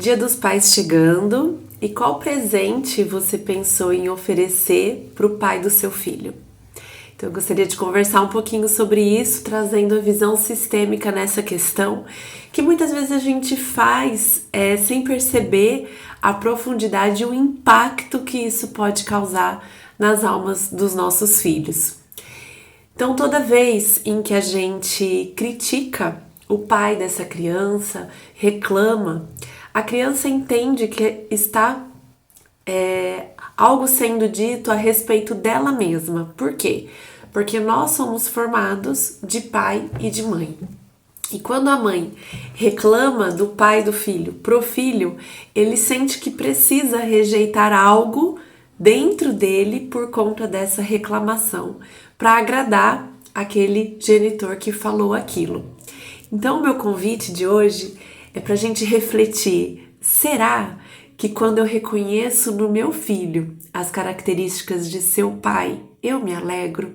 Dia dos Pais chegando, e qual presente você pensou em oferecer para o pai do seu filho? Então eu gostaria de conversar um pouquinho sobre isso, trazendo a visão sistêmica nessa questão, que muitas vezes a gente faz sem perceber a profundidade e o impacto que isso pode causar nas almas dos nossos filhos. Então toda vez em que a gente critica o pai dessa criança, reclama, a criança entende que está algo sendo dito a respeito dela mesma. Por quê? Porque nós somos formados de pai e de mãe. E quando a mãe reclama do pai do filho pro filho, ele sente que precisa rejeitar algo dentro dele por conta dessa reclamação, para agradar aquele genitor que falou aquilo. Então, o meu convite de hoje é para a gente refletir: será que quando eu reconheço no meu filho as características de seu pai, eu me alegro?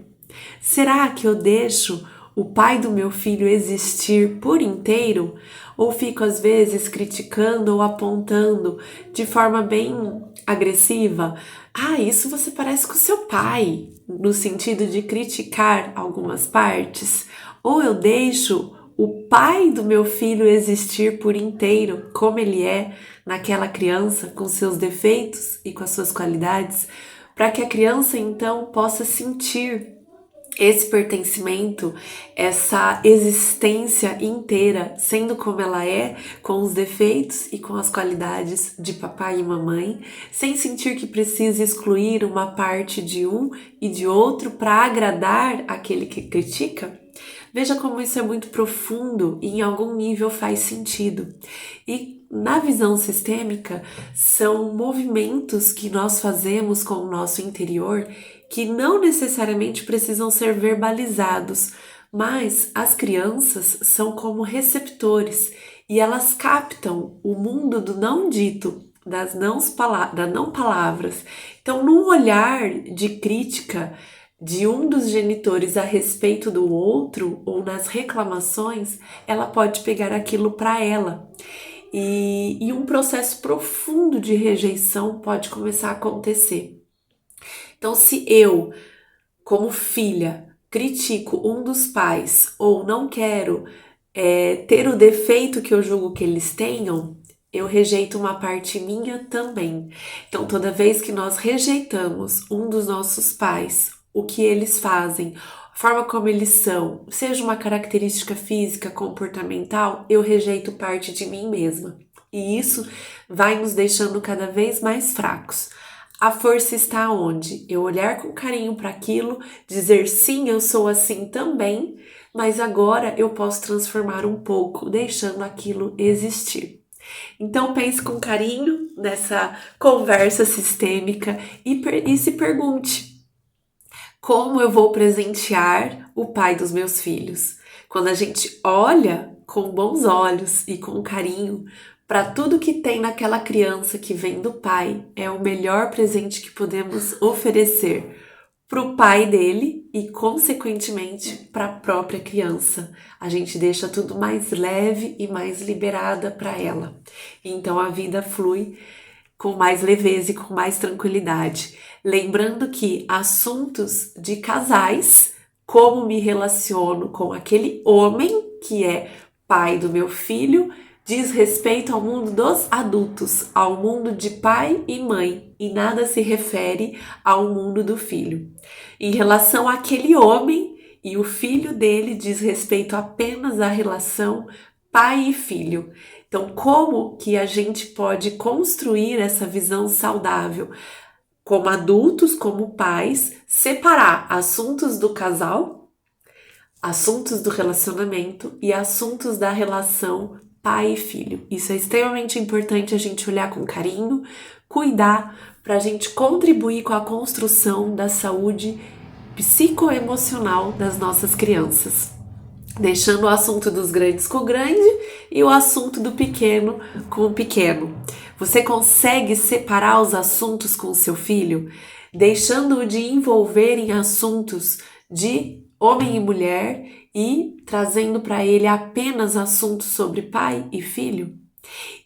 Será que eu deixo o pai do meu filho existir por inteiro? Ou fico às vezes criticando ou apontando de forma bem agressiva? Ah, isso você parece com seu pai, no sentido de criticar algumas partes. Ou eu deixo o pai do meu filho existir por inteiro, como ele é naquela criança, com seus defeitos e com as suas qualidades, para que a criança então possa sentir esse pertencimento, essa existência inteira, sendo como ela é, com os defeitos e com as qualidades de papai e mamãe, sem sentir que precisa excluir uma parte de um e de outro para agradar aquele que critica. Veja como isso é muito profundo e em algum nível faz sentido. E na visão sistêmica, são movimentos que nós fazemos com o nosso interior que não necessariamente precisam ser verbalizados, mas as crianças são como receptores e elas captam o mundo do não dito, das não palavras. Então, num olhar de crítica de um dos genitores a respeito do outro ou nas reclamações, ela pode pegar aquilo para ela. E um processo profundo de rejeição pode começar a acontecer. Então, se eu, como filha, critico um dos pais ou não quero ter o defeito que eu julgo que eles tenham, eu rejeito uma parte minha também. Então, toda vez que nós rejeitamos um dos nossos pais, o que eles fazem, a forma como eles são, seja uma característica física, comportamental, eu rejeito parte de mim mesma. E isso vai nos deixando cada vez mais fracos. A força está onde? Eu olhar com carinho para aquilo, dizer sim, eu sou assim também, mas agora eu posso transformar um pouco, deixando aquilo existir. Então pense com carinho nessa conversa sistêmica e se pergunte: como eu vou presentear o pai dos meus filhos? Quando a gente olha com bons olhos e com carinho para tudo que tem naquela criança que vem do pai, é o melhor presente que podemos oferecer para o pai dele e, consequentemente, para a própria criança. A gente deixa tudo mais leve e mais liberada para ela. Então a vida flui com mais leveza e com mais tranquilidade. Lembrando que assuntos de casais, como me relaciono com aquele homem que é pai do meu filho, diz respeito ao mundo dos adultos, ao mundo de pai e mãe, e nada se refere ao mundo do filho. Em relação àquele homem e o filho dele, diz respeito apenas à relação pai e filho. Então, como que a gente pode construir essa visão saudável? Como adultos, como pais, separar assuntos do casal, assuntos do relacionamento e assuntos da relação pai e filho. Isso é extremamente importante a gente olhar com carinho, cuidar, para a gente contribuir com a construção da saúde psicoemocional das nossas crianças. Deixando o assunto dos grandes com o grande e o assunto do pequeno com o pequeno. Você consegue separar os assuntos com o seu filho, deixando-o de envolver em assuntos de homem e mulher e trazendo para ele apenas assuntos sobre pai e filho?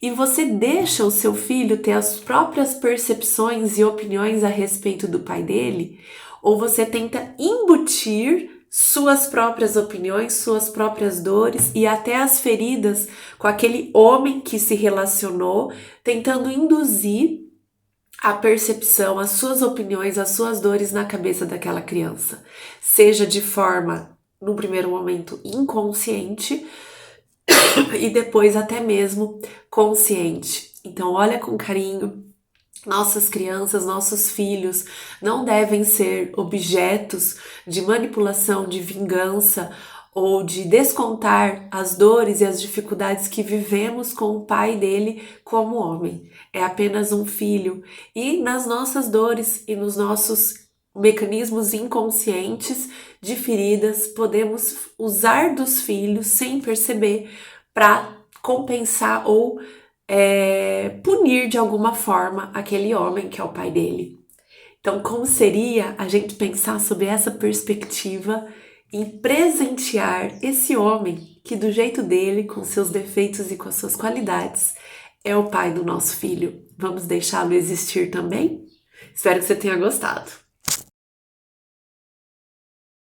E você deixa o seu filho ter as próprias percepções e opiniões a respeito do pai dele? Ou você tenta embutir suas próprias opiniões, suas próprias dores e até as feridas com aquele homem que se relacionou, tentando induzir a percepção, as suas opiniões, as suas dores na cabeça daquela criança, seja de forma, num primeiro momento, inconsciente e depois até mesmo consciente. Então, olha com carinho. Nossas crianças, nossos filhos não devem ser objetos de manipulação, de vingança ou de descontar as dores e as dificuldades que vivemos com o pai dele como homem. É apenas um filho. E nas nossas dores e nos nossos mecanismos inconscientes de feridas, podemos usar dos filhos sem perceber para compensar ou punir de alguma forma aquele homem que é o pai dele. Então, como seria a gente pensar sobre essa perspectiva em presentear esse homem que, do jeito dele, com seus defeitos e com as suas qualidades, é o pai do nosso filho? Vamos deixá-lo existir também? Espero que você tenha gostado.